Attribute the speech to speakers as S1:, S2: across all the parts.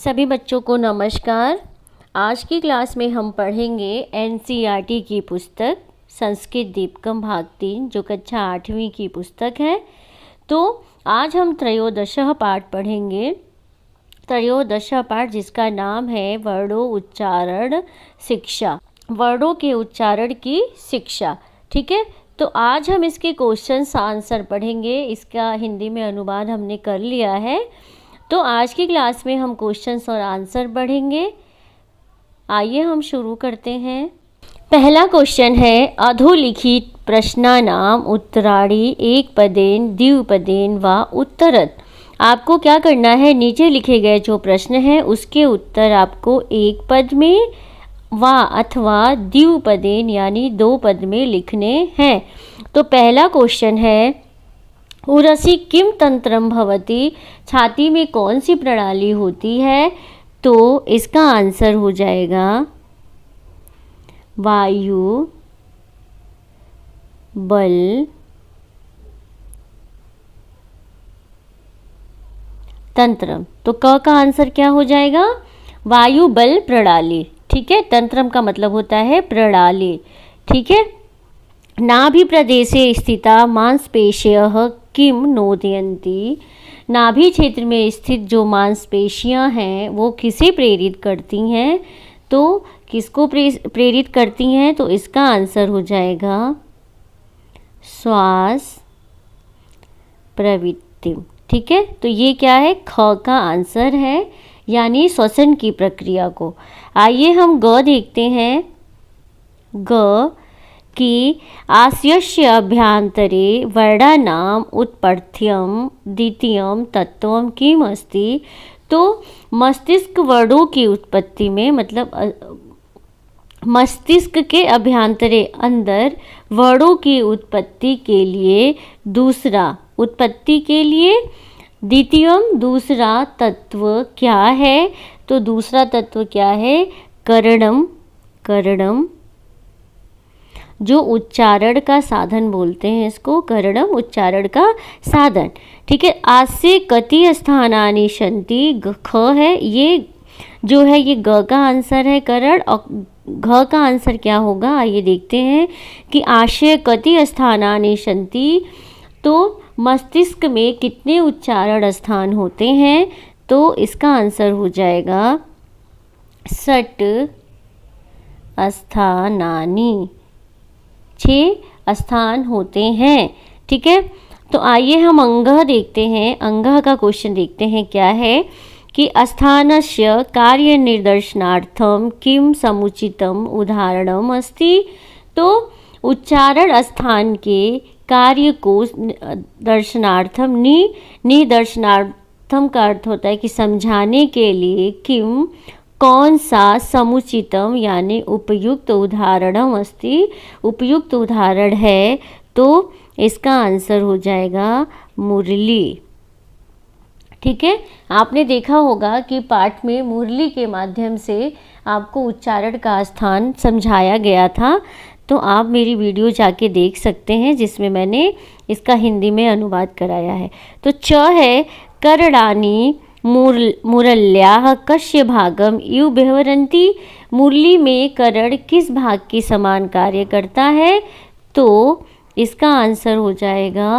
S1: सभी बच्चों को नमस्कार। आज की क्लास में हम पढ़ेंगे एनसीईआरटी की पुस्तक संस्कृत दीपकम भाग 3 जो कक्षा 8वीं की पुस्तक है। तो आज हम त्रयोदशः पाठ पढ़ेंगे। त्रयोदशः पाठ जिसका नाम है वर्णों उच्चारण शिक्षा, वर्णों के उच्चारण की शिक्षा। ठीक है, तो आज हम इसके क्वेश्चन आंसर पढ़ेंगे। इसका हिंदी में अनुवाद हमने कर लिया है। तो आज की क्लास में हम क्वेश्चंस और आंसर पढ़ेंगे। आइए हम शुरू करते हैं। पहला क्वेश्चन है अधोलिखित प्रश्नानाम उत्तराणि एक पदेन द्विपदेन व उत्तरत। आपको क्या करना है, नीचे लिखे गए जो प्रश्न हैं उसके उत्तर आपको एक पद में व अथवा द्विपदेन यानी दो पद में लिखने हैं। तो पहला क्वेश्चन है उरसी किम तंत्रम भवति, छाती में कौन सी प्रणाली होती है। तो इसका आंसर हो जाएगा वायु बल तंत्रम। तो क का आंसर क्या हो जाएगा, वायु बल प्रणाली। ठीक है, तंत्रम का मतलब होता है प्रणाली। ठीक है, नाभि प्रदेशे स्थिता मांसपेशियः किम नोदयन्ति, नाभि क्षेत्र में स्थित जो मांसपेशियां हैं वो किसे प्रेरित करती हैं। तो किसको प्रेरित करती हैं, तो इसका आंसर हो जाएगा श्वास प्रवृत्ति। ठीक है, तो ये क्या है, ख का आंसर है, यानी श्वसन की प्रक्रिया को। आइए हम ग देखते हैं। ग कि आस्यस्य अभ्यन्तरे वर्णानाम उत्पत्त्यं द्वितीयं तत्वं किम अस्ति। तो मस्तिष्क वर्णों की उत्पत्ति में मतलब मस्तिष्क के अभ्यंतरे अंदर वर्णों की उत्पत्ति के लिए द्वितीयम दूसरा तत्व क्या है। तो दूसरा तत्व क्या है, करणम। करणम जो उच्चारण का साधन बोलते हैं इसको, करणम उच्चारण का साधन। ठीक है, आस्य कति स्थानानि सन्ति, ख है ये जो है, ये ग का आंसर है करण, और घ का आंसर क्या होगा आइए देखते हैं कि आशय कति स्थानानि सन्ति। तो मस्तिष्क में कितने उच्चारण स्थान होते हैं। तो इसका आंसर हो जाएगा 6 स्थानानि, 6 स्थान होते हैं। ठीक है, तो आइए हम अंगः देखते हैं। अंगः का क्वेश्चन देखते हैं क्या है कि स्थानस्य कार्य निर्देशनार्थम किम समुचितम उदाहरणम अस्ति। तो उच्चारण स्थान के कार्य को दर्शनार्थम निदर्शनार्थम का अर्थ होता है कि समझाने के लिए किम कौन सा समुचितम यानी उपयुक्त उदाहरणम अस्ति, उपयुक्त उदाहरण है। तो इसका आंसर हो जाएगा मुरली। ठीक है, आपने देखा होगा कि पाठ में मुरली के माध्यम से आपको उच्चारण का स्थान समझाया गया था। तो आप मेरी वीडियो जाके देख सकते हैं जिसमें मैंने इसका हिंदी में अनुवाद कराया है। तो च है करणानि मुरल्याः कस्य भागम इव व्यवहरन्ति, मुरली में करण किस भाग के समान कार्य करता है। तो इसका आंसर हो जाएगा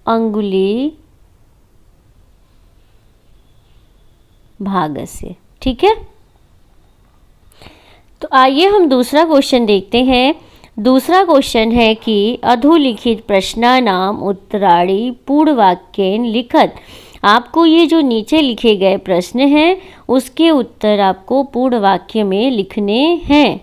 S1: अंगुली भागस्य। ठीक है, तो आइए हम दूसरा क्वेश्चन देखते हैं। दूसरा क्वेश्चन है कि अधोलिखित प्रश्नानाम उत्तराणि पूर्ववाक्येन लिखत। आपको ये जो नीचे लिखे गए प्रश्न हैं उसके उत्तर आपको पूर्ण वाक्य में लिखने हैं।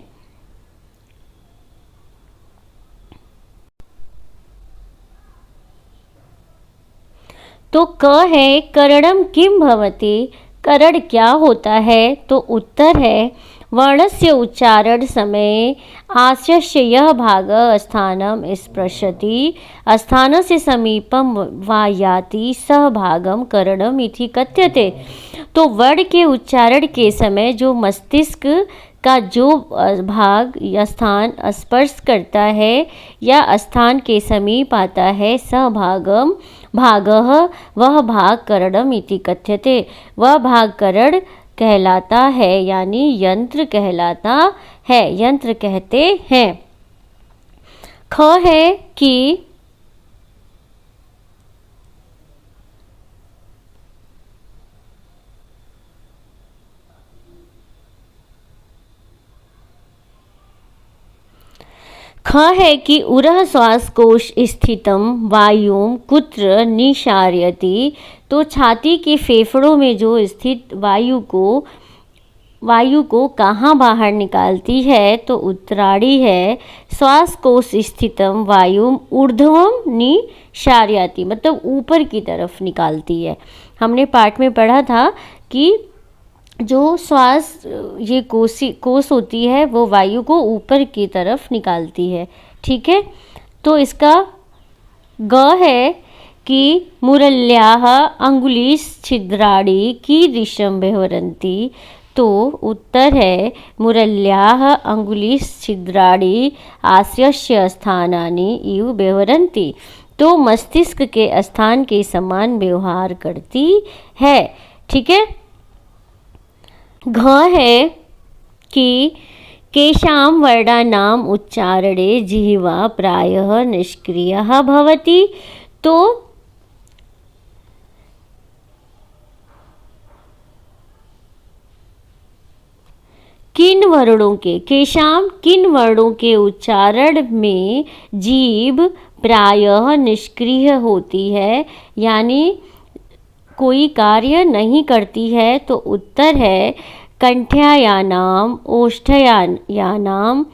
S1: तो क है करणम किम भवति, करण क्या होता है। तो उत्तर है वर्णस्य उच्चारण समय आस्यस्य यह भाग स्थानम स्पृशति, स्थानस्य समीपम वा याति सह भागम करणम इति कथ्यते। तो वर्ण के उच्चारण के समय जो मस्तिष्क का जो भाग या स्थान स्पर्श करता है या स्थान के समीप आता है, सह भागम भागः वह भाग करणम इति कथ्यते, वह भाग करण कहलाता है यानी यंत्र कहलाता है, यंत्र कहते हैं। ख है कि ख है कि उरः श्वासकोश स्थितम वायुम कुत्र निशार्यति, तो छाती के फेफड़ों में जो स्थित वायु को कहाँ बाहर निकालती है, तो उत्तराड़ी है। श्वासकोश स्थितम वायुम ऊर्ध्वम निशार्यति, मतलब ऊपर की तरफ निकालती है। हमने पाठ में पढ़ा था कि जो श्वास ये कोश होती है वो वायु को ऊपर की तरफ निकालती है। ठीक है, तो इसका ग है कि मुरल्याः अंगुलीश छिद्राणि कीदृशं व्यवहरन्ति, तो उत्तर है मुरल्याः अंगुलीश छिद्राणि आस्यस्य स्थानानि इव व्यवहरन्ति, तो मस्तिष्क के स्थान के समान व्यवहार करती है। ठीक है, घ है कि केषां वर्णानाम् उच्चारणे जिह्वा प्रायः निष्क्रियः भवति, तो किन वर्णों के उच्चारण में जीभ प्रायः निष्क्रिय होती है, यानी कोई कार्य नहीं करती है, तो उत्तर है कंठ्यायानाम ओष्ठयानाम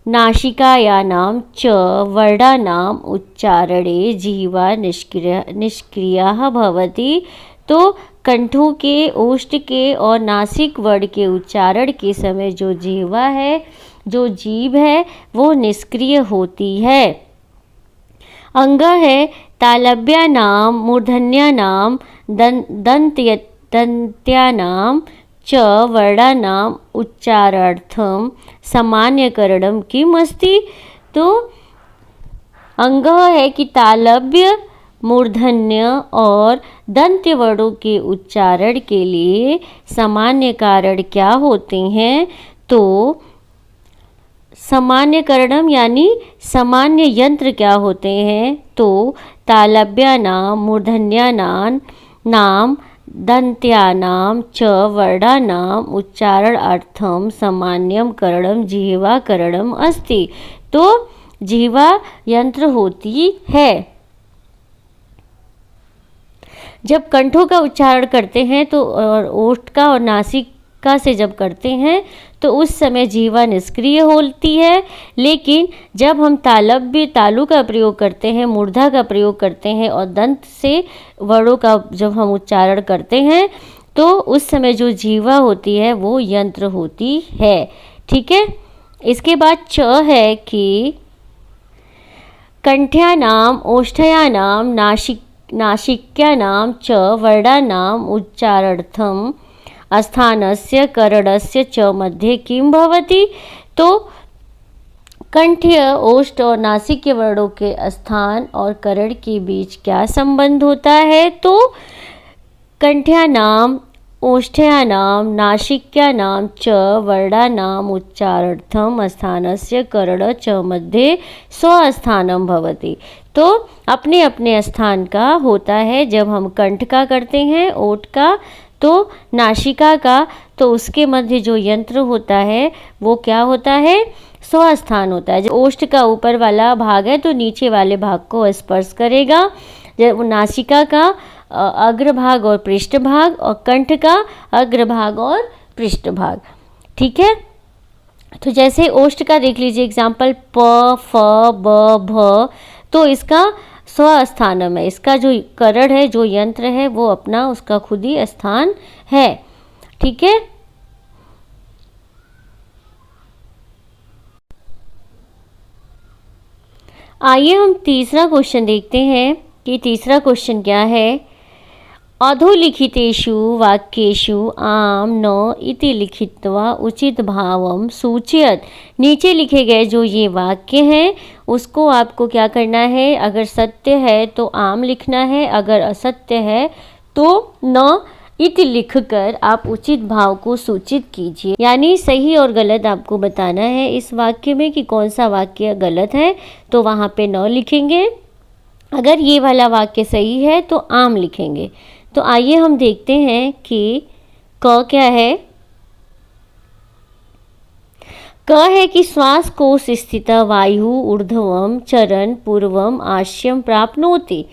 S1: नासिकायानाम च वर्णानाम उच्चारणे जिह्वा निष्क्रियः भवति, तो कंठों के, ओष्ठ के और नासिक वर्ण के उच्चारण के समय जो जिह्वा है, जो जीभ है, वो निष्क्रिय होती है। अंग है तालव्यानाम मूर्धन्यानाम दंत्यानाम च वर्णानाम उच्चारार्थम सामान्यकरणम किम अस्ति, तो अंग है कि तालव्य, मूर्धन्य और दंत्य वर्णों के उच्चारण के लिए सामान्य कारण क्या होते हैं, तो सामान्यकरणम यानी सामान्य यंत्र क्या होते हैं, तो तालव्यानाम मूर्धन्यानाम नाम दंत्यानाम च वर्णानाम उच्चारणार्थम सामान्यम करणम जिह्वा करणम अस्ति, तो जिह्वा यंत्र होती है। जब कंठों का उच्चारण करते हैं तो और ओष्ठ का और नासिका से जब करते हैं तो उस समय जिह्वा निष्क्रिय होती है, लेकिन जब हम तालु का प्रयोग करते हैं, मूर्धा का प्रयोग करते हैं और दंत से वर्णों का जब हम उच्चारण करते हैं तो उस समय जो जिह्वा होती है वो यंत्र होती है। ठीक है, इसके बाद च है कि कंठ्यानाम ओष्ठयानाम नासिक्यानाम च वर्णानाम उच्चारणार्थम स्थानस्य करणस्य च मध्ये किम भवति, तो कंठ्य, ओष्ठ और नासिक के वर्णों के स्थान और करण के बीच क्या संबंध होता है, तो कंठ्यानाम ओष्ठयानाम नासिक्यानाम च वर्णानाम उच्चारणार्थम स्थानस्य करण च मध्ये स्वस्थानम भवति, तो अपने अपने स्थान का होता है। जब हम कंठ का करते हैं, ओठ का, तो नासिका का, तो उसके मध्य जो यंत्र होता है वो क्या होता है, स्वस्थान होता है। जब ओष्ठ का ऊपर वाला भाग है तो नीचे वाले भाग को स्पर्श करेगा, जब नासिका का अग्रभाग और पृष्ठभाग और कंठ का अग्रभाग और पृष्ठभाग। ठीक है, तो जैसे ओष्ठ का देख लीजिए एग्जाम्पल, प फ ब भ, तो इसका स्वस्थानम है, इसका जो करण है, जो यंत्र है, वो अपना उसका खुद ही स्थान है। ठीक है, आइए हम तीसरा क्वेश्चन देखते हैं कि तीसरा क्वेश्चन क्या है। अधोलिखितेषु वाक्येषु आम न इति लिखित्वा उचित भावम सूचयत। नीचे लिखे गए जो ये वाक्य हैं उसको आपको क्या करना है, अगर सत्य है तो आम लिखना है, अगर असत्य है तो न इति लिखकर आप उचित भाव को सूचित कीजिए। यानी सही और गलत आपको बताना है इस वाक्य में कि कौन सा वाक्य गलत है तो वहाँ पे न लिखेंगे, अगर ये वाला वाक्य सही है तो आम लिखेंगे। तो आइए हम देखते हैं कि क क्या है। क है कि श्वासकोश स्थित वायु ऊर्ध्वम चरण पूर्वम आश्यम प्राप्नोति।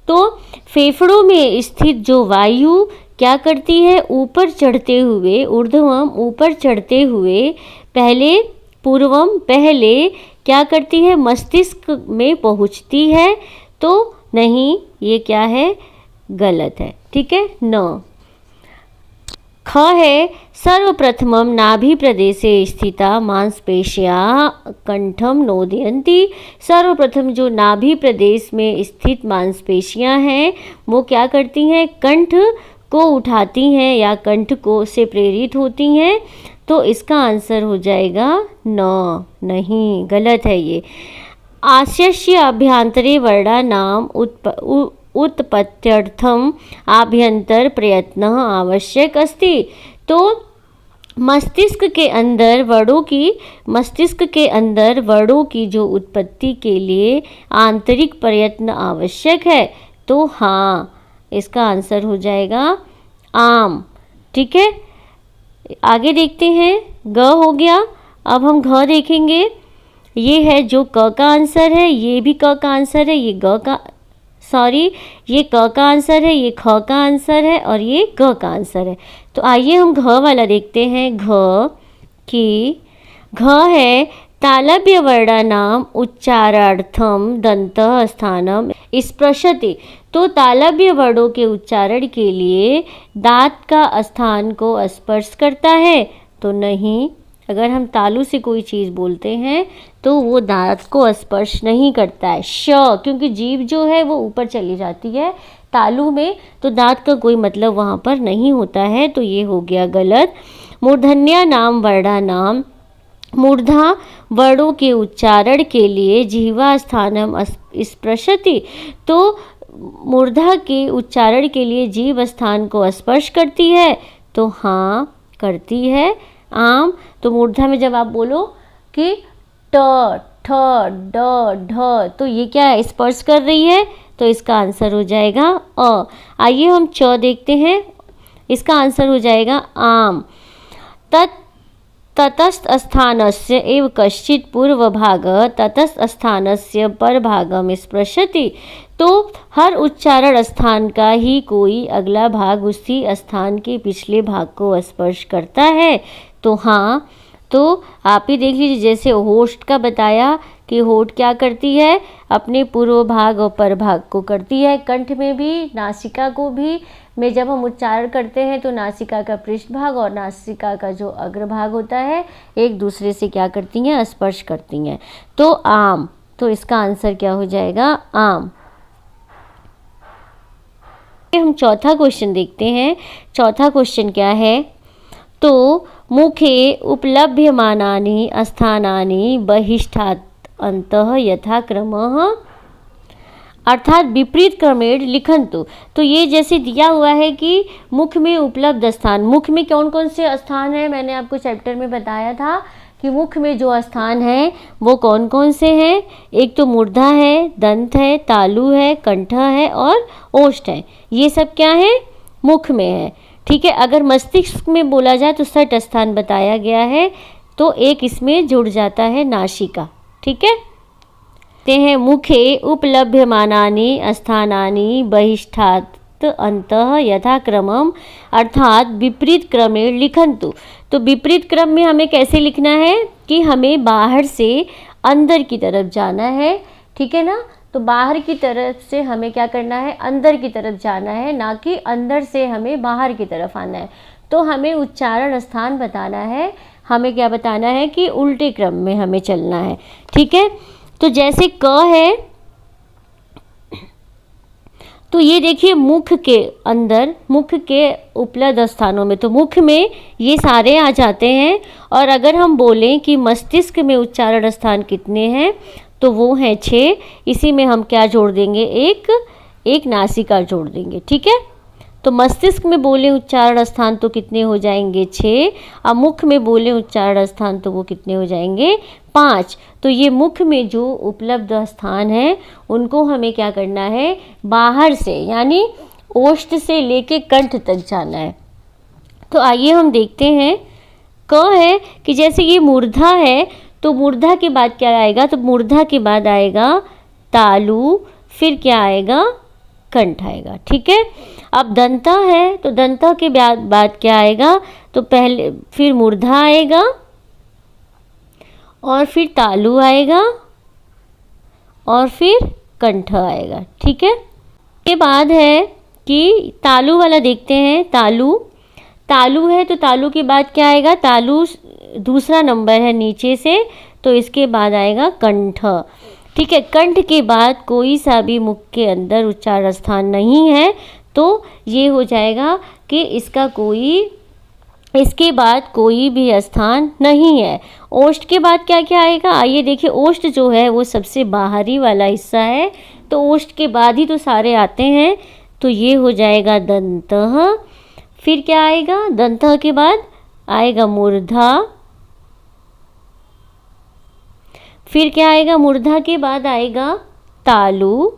S1: तो फेफड़ों में स्थित जो वायु क्या करती है, ऊपर चढ़ते हुए, ऊर्ध्वम ऊपर चढ़ते हुए, पहले पूर्वम पहले क्या करती है, मस्तिष्क में पहुंचती है। तो नहीं, ये क्या है, गलत है। ठीक है, न। ख है सर्वप्रथमं नाभि प्रदेशे स्थिता मांसपेशियाः कंठम नोदयन्ति। सर्वप्रथम जो नाभि प्रदेश में स्थित मांसपेशियां हैं वो क्या करती हैं, कंठ को उठाती हैं या कंठ को से प्रेरित होती हैं। तो इसका आंसर हो जाएगा न, नहीं, गलत है ये। आस्यस्य अभ्यंतरे वर्णानाम उत्पत्त्यर्थम आभ्यंतर प्रयत्न आवश्यक अस्ति। तो मस्तिष्क के अंदर वर्णों की जो उत्पत्ति के लिए आंतरिक प्रयत्न आवश्यक है। तो हाँ, इसका आंसर हो जाएगा आम। ठीक है, आगे देखते हैं। ग हो गया, अब हम घ देखेंगे। ये है जो क का आंसर है, ये भी क का आंसर है, ये ये क का आंसर है, ये ख का आंसर है और ये ग का आंसर है। तो आइए हम घ वाला देखते हैं। घ है तालव्य वर्णानाम उच्चारार्थम दंतः स्थानम स्पृशति। तो तालव्य वर्णों के उच्चारण के लिए दांत का स्थान को स्पर्श करता है। तो नहीं, अगर हम तालु से कोई चीज़ बोलते हैं तो वो दांत को स्पर्श नहीं करता है। क्योंकि जीभ जो है वो ऊपर चली जाती है तालु में, तो दांत का कोई मतलब वहाँ पर नहीं होता है। तो ये हो गया गलत। मूर्धन्या नाम वर्णा नाम, मूर्धा वर्णों के उच्चारण के लिए जिह्वा स्थानम स्पृशति। तो मूर्धा के उच्चारण के लिए जीभ स्थान को स्पर्श करती है। तो हाँ, करती है, आम। तो मूर्धा में जब आप बोलो कि ट ठ ड ढ, तो ये क्या है, स्पर्श कर रही है। तो इसका आंसर हो जाएगा अ। आइए हम च देखते हैं। इसका आंसर हो जाएगा आम। ततस्थ स्थानस्य एव कश्चित् पूर्वभाग ततस्थ स्थानस्य परभागम स्पृशति। तो हर उच्चारण स्थान का ही कोई अगला भाग उसी स्थान के पिछले भाग को स्पर्श करता है। तो हाँ, तो आप ही देख लीजिए, जैसे होठ का बताया कि होठ क्या करती है, अपने पूर्व भाग और परभाग को करती है। कंठ में भी, नासिका को भी में जब हम उच्चारण करते हैं तो नासिका का पृष्ठ भाग और नासिका का जो अग्रभाग होता है एक दूसरे से क्या करती हैं, स्पर्श करती हैं। तो आम। तो इसका आंसर क्या हो जाएगा, आम। हम चौथा क्वेश्चन देखते हैं। चौथा क्वेश्चन क्या है, तो मुखे उपलभ्यमानानि स्थानानि बहिष्ठात् अन्तः यथाक्रमः, अर्थात विपरीत क्रमेण लिखन्तु। तो ये जैसे दिया हुआ है कि मुख में उपलब्ध स्थान, मुख में कौन कौन से स्थान हैं, मैंने आपको चैप्टर में बताया था कि मुख में जो स्थान है वो कौन कौन से हैं। एक तो मूर्धा है, दंत है, तालु है, कंठ है और ओष्ठ है। ये सब क्या है, मुख में है। ठीक है, अगर मस्तिष्क में बोला जाए तो सठ स्थान बताया गया है, तो एक इसमें जुड़ जाता है नासिका। ठीक है, ते हैं मुखे उपलभ्यमानानि स्थानानि बहिष्ठात् अन्तः यथाक्रमम्, अर्थात विपरीत क्रमेण लिखन्तु। तो विपरीत क्रम में हमें कैसे लिखना है कि हमें बाहर से अंदर की तरफ जाना है। ठीक है ना, तो बाहर की तरफ से हमें क्या करना है, अंदर की तरफ जाना है, ना कि अंदर से हमें बाहर की तरफ आना है। तो हमें उच्चारण स्थान बताना है, हमें क्या बताना है कि उल्टे क्रम में हमें चलना है। ठीक है, तो जैसे क है तो ये देखिए मुख के अंदर, मुख के उपलब्ध स्थानों में, तो मुख में ये सारे आ जाते हैं। और अगर हम बोलें कि मस्तिष्क में उच्चारण स्थान कितने हैं, तो वो हैं 6। इसी में हम क्या जोड़ देंगे, एक नासिका जोड़ देंगे। ठीक है, तो मस्तिष्क में बोले उच्चारण स्थान तो कितने हो जाएंगे, 6। अब मुख में बोले उच्चारण स्थान तो वो कितने हो जाएंगे, 5। तो ये मुख में जो उपलब्ध स्थान है उनको हमें क्या करना है, बाहर से यानी ओष्ठ से लेके कंठ तक जाना है। तो आइए हम देखते हैं। क है कि जैसे ये मूर्धा है, तो मूर्धा के बाद क्या आएगा, तो मूर्धा के बाद आएगा तालु, फिर क्या आएगा, कंठ आएगा। ठीक है, अब दंता है, तो दंता के बाद क्या आएगा, तो पहले फिर मूर्धा आएगा और फिर तालु आएगा और फिर कंठ आएगा। ठीक है, के बाद है कि तालु वाला देखते हैं। तालु है, तो तालु के बाद क्या आएगा, तालु दूसरा नंबर है नीचे से, तो इसके बाद आएगा कंठ। ठीक है, कंठ के बाद कोई सा भी मुख के अंदर उच्चारण स्थान नहीं है, तो ये हो जाएगा कि इसके बाद कोई भी स्थान नहीं है। ओष्ठ के बाद क्या क्या आएगा, आइए देखिए। ओष्ठ जो है वो सबसे बाहरी वाला हिस्सा है, तो ओष्ठ के बाद ही तो सारे आते हैं, तो ये हो जाएगा दंतः। फिर क्या आएगा, दंतः के बाद आएगा मूर्धा, फिर क्या आएगा, मूर्धा के बाद आएगा तालु,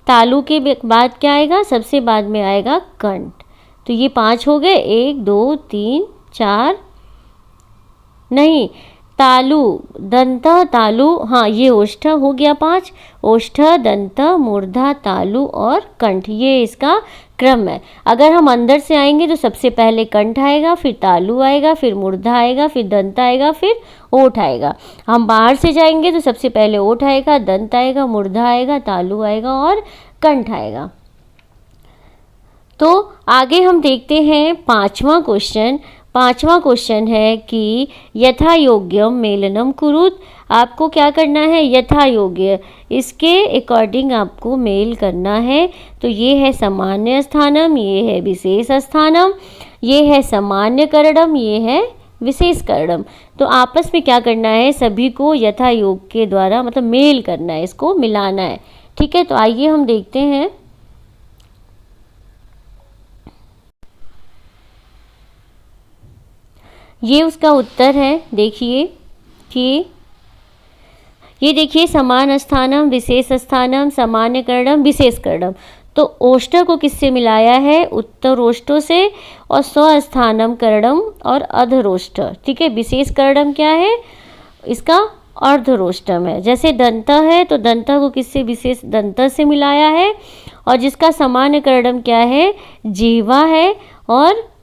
S1: तालु के बाद क्या आएगा, सबसे बाद में आएगा कंठ। तो ये 5 हो गए, 1 2 3 4, नहीं, तालु, दंत, तालु, हाँ ये ओष्ठ हो गया 5। ओष्ठ, दंत, मूर्धा, तालु और कंठ, ये इसका क्रम है। अगर हम अंदर से आएंगे तो सबसे पहले कंठ आएगा, फिर तालु आएगा, फिर मूर्धा आएगा, फिर दंत आएगा, फिर ओठ आएगा। हम बाहर से जाएंगे तो सबसे पहले ओठ आएगा, दंत आएगा, मूर्धा आएगा, तालु आएगा और कंठ आएगा। तो आगे हम देखते हैं पांचवा क्वेश्चन। पांचवा क्वेश्चन है कि यथा योग्यम मेलनम कुरुत। आपको क्या करना है, यथा योग्य, इसके अकॉर्डिंग आपको मेल करना है। तो ये है सामान्य स्थानम, ये है विशेष स्थानम, ये है सामान्य करणम, ये है विशेष करणम। तो आपस में क्या करना है, सभी को यथा योग के द्वारा मतलब मेल करना है, इसको मिलाना है। ठीक है, तो आइए हम देखते हैं। ये उसका उत्तर है, देखिए कि ये देखिए समान स्थानम, विशेष स्थानम, सामान्य करणम, विशेष करणम। तो ओष्ठ को किससे मिलाया है, उत्तरोष्ठों से, और स्वस्थानम करणम और अधरोष्ठ। ठीक है, विशेष करणम क्या है, इसका अर्धरोष्टम है। जैसे दंत है तो दंत को किससे, विशेष दंत से मिलाया है, और जिसका सामान्य करणम क्या है, जीवा है, और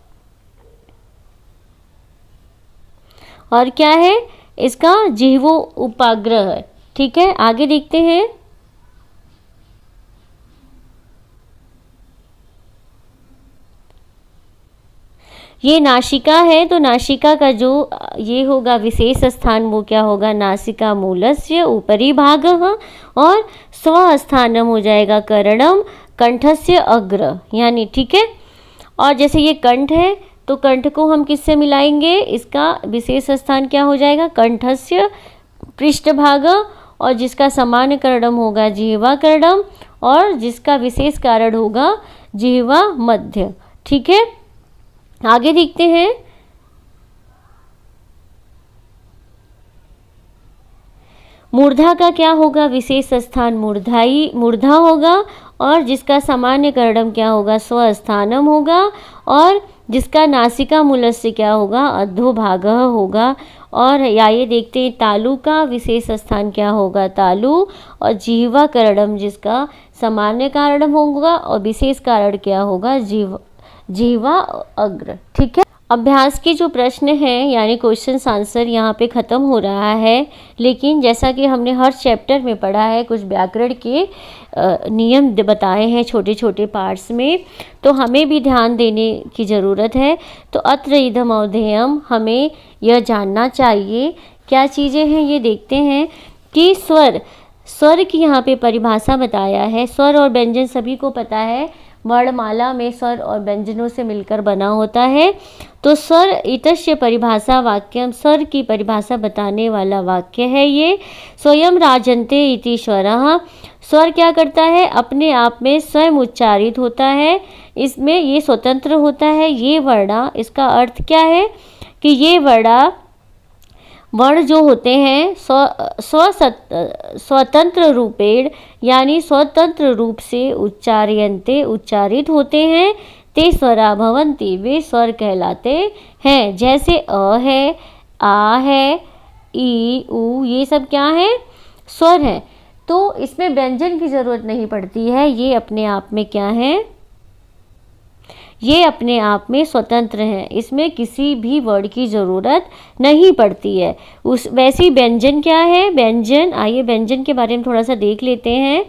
S1: क्या है, इसका जिह्वो उपाग्रह है। ठीक है, आगे देखते हैं। ये नासिका है, तो नासिका का जो ये होगा विशेष स्थान वो क्या होगा, नासिका मूलस्य ऊपरी भाग, और स्वस्थानम हो जाएगा करणम कंठस्य अग्र यानी। ठीक है, और जैसे ये कंठ है तो कंठ को हम किससे मिलाएंगे, इसका विशेष स्थान क्या हो जाएगा, कंठस्य पृष्ठभाग, और जिसका सामान्य करणम होगा जिह्वा करणम, और जिसका विशेष कारण होगा जिह्वा मध्य। ठीक है, आगे देखते हैं। मूर्धा का क्या होगा, विशेष स्थान मूर्धा होगा, और जिसका सामान्य करणम क्या होगा, स्वस्थानम होगा, और जिसका नासिका मूलस्य क्या होगा, अधोभाग होगा। और ये देखते हैं तालु का विशेष स्थान क्या होगा, तालु, और जिह्वा करणम जिसका सामान्य कारण होगा और विशेष कारण क्या होगा, जिह्वा अग्र। ठीक है, अभ्यास के जो प्रश्न हैं यानी क्वेश्चन आंसर यहाँ पे ख़त्म हो रहा है। लेकिन जैसा कि हमने हर चैप्टर में पढ़ा है, कुछ व्याकरण के नियम बताए हैं छोटे छोटे पार्ट्स में, तो हमें भी ध्यान देने की ज़रूरत है। तो अत्र इदम अवधेयम, हमें यह जानना चाहिए क्या चीज़ें हैं, ये देखते हैं कि स्वर स्वर की यहाँ पे परिभाषा बताया है। स्वर और व्यंजन सभी को पता है, वर्णमाला में स्वर और व्यंजनों से मिलकर बना होता है। तो स्वर इतस्य परिभाषा वाक्यम, स्वर की परिभाषा बताने वाला वाक्य है ये। स्वयं राजन्ते इति स्वरः, स्वर क्या करता है, अपने आप में स्वयं उच्चारित होता है, इसमें ये स्वतंत्र होता है। ये वर्णा, इसका अर्थ क्या है कि ये वर्ण जो होते हैं स्वतंत्र रूपेण, यानी स्वतंत्र रूप से उच्चार्यन्ते, उच्चारित होते हैं। ते स्वरा भवन्ति, वे स्वर कहलाते हैं। जैसे अ है, आ है, ई, उ, ये सब क्या है, स्वर है। तो इसमें व्यंजन की ज़रूरत नहीं पड़ती है, ये अपने आप में क्या है, ये अपने आप में स्वतंत्र हैं, इसमें किसी भी वर्ड की ज़रूरत नहीं पड़ती है। वैसी व्यंजन क्या है, व्यंजन, आइए व्यंजन के बारे में थोड़ा सा देख लेते हैं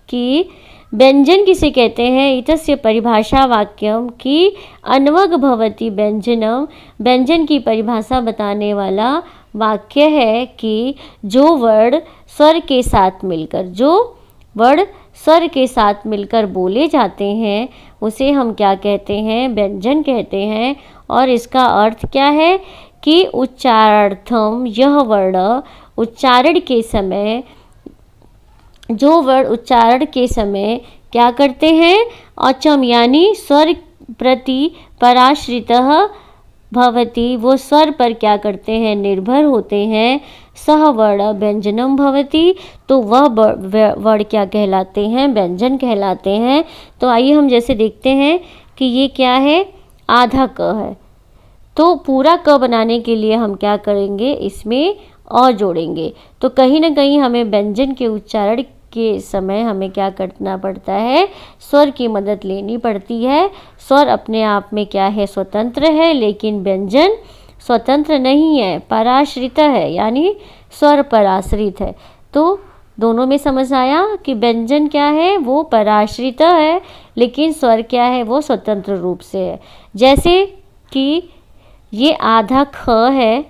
S1: कि व्यंजन किसे कहते हैं। इतस्य परिभाषा वाक्यम की अन्वग भवति व्यंजनम, व्यंजन की परिभाषा बताने वाला वाक्य है कि जो वर्ड स्वर के साथ मिलकर, जो वर्ड स्वर के साथ मिलकर बोले जाते हैं उसे हम क्या कहते हैं, व्यंजन कहते हैं। और इसका अर्थ क्या है कि उच्चारार्थम, यह वर्ण उच्चारण के समय, जो वर्ण उच्चारण के समय क्या करते हैं, अचम यानी स्वर प्रति पराश्रितः भवति, वो स्वर पर क्या करते हैं, निर्भर होते हैं। सह वर्ण व्यंजनम भवति, तो वह वर्ण क्या कहलाते हैं, व्यंजन कहलाते हैं। तो आइए हम जैसे देखते हैं कि ये क्या है, आधा क है, तो पूरा क बनाने के लिए हम क्या करेंगे, इसमें अ जोड़ेंगे। तो कहीं ना कहीं हमें व्यंजन के उच्चारण के समय हमें क्या करना पड़ता है, स्वर की मदद लेनी पड़ती है। स्वर अपने आप में क्या है, स्वतंत्र है, लेकिन व्यंजन स्वतंत्र नहीं है, पराश्रित है, यानी स्वर पर आश्रित है। तो दोनों में समझ आया कि व्यंजन क्या है, वो पराश्रित है, लेकिन स्वर क्या है, वो स्वतंत्र रूप से है। जैसे कि ये आधा ख है,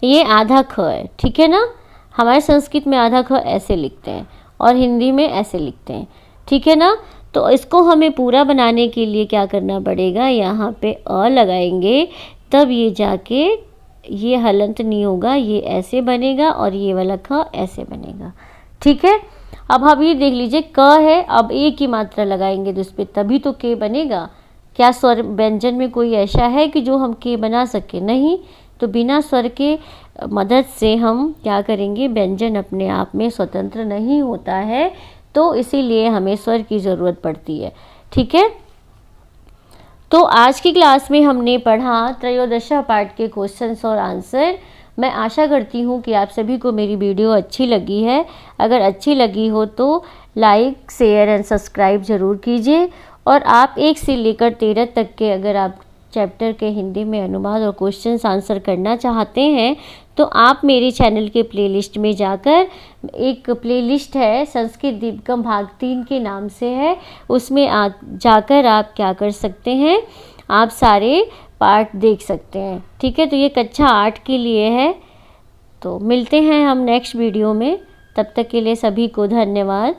S1: ये आधा ख है, ठीक है ना। हमारे संस्कृत में आधा ख ऐसे लिखते हैं और हिंदी में ऐसे लिखते हैं, ठीक है ना। तो इसको हमें पूरा बनाने के लिए क्या करना पड़ेगा, यहाँ पे अ लगाएंगे, तब ये जाके ये हलंत नहीं होगा, ये ऐसे बनेगा और ये वाला ख ऐसे बनेगा, ठीक है। अब हम ये देख लीजिए, क है, अब एक की मात्रा लगाएंगे तो इस पर तभी तो के बनेगा। क्या स्वर व्यंजन में कोई ऐसा है कि जो हम के बना सके, नहीं। तो बिना स्वर के मदद से हम क्या करेंगे, व्यंजन अपने आप में स्वतंत्र नहीं होता है, तो इसीलिए हमें स्वर की ज़रूरत पड़ती है, ठीक है। तो आज की क्लास में हमने पढ़ा त्रयोदश पाठ के क्वेश्चंस और आंसर। मैं आशा करती हूँ कि आप सभी को मेरी वीडियो अच्छी लगी है। अगर अच्छी लगी हो तो लाइक, शेयर एंड सब्सक्राइब ज़रूर कीजिए। और आप 1 से लेकर 13 तक के अगर आप चैप्टर के हिंदी में अनुवाद और क्वेश्चंस आंसर करना चाहते हैं तो आप मेरे चैनल के प्लेलिस्ट में जाकर, एक प्लेलिस्ट है संस्कृत दीपकम भाग 3 के नाम से है, उसमें जाकर आप क्या कर सकते हैं, आप सारे पार्ट देख सकते हैं, ठीक है। तो ये कक्षा 8 के लिए है। तो मिलते हैं हम नेक्स्ट वीडियो में, तब तक के लिए सभी को धन्यवाद।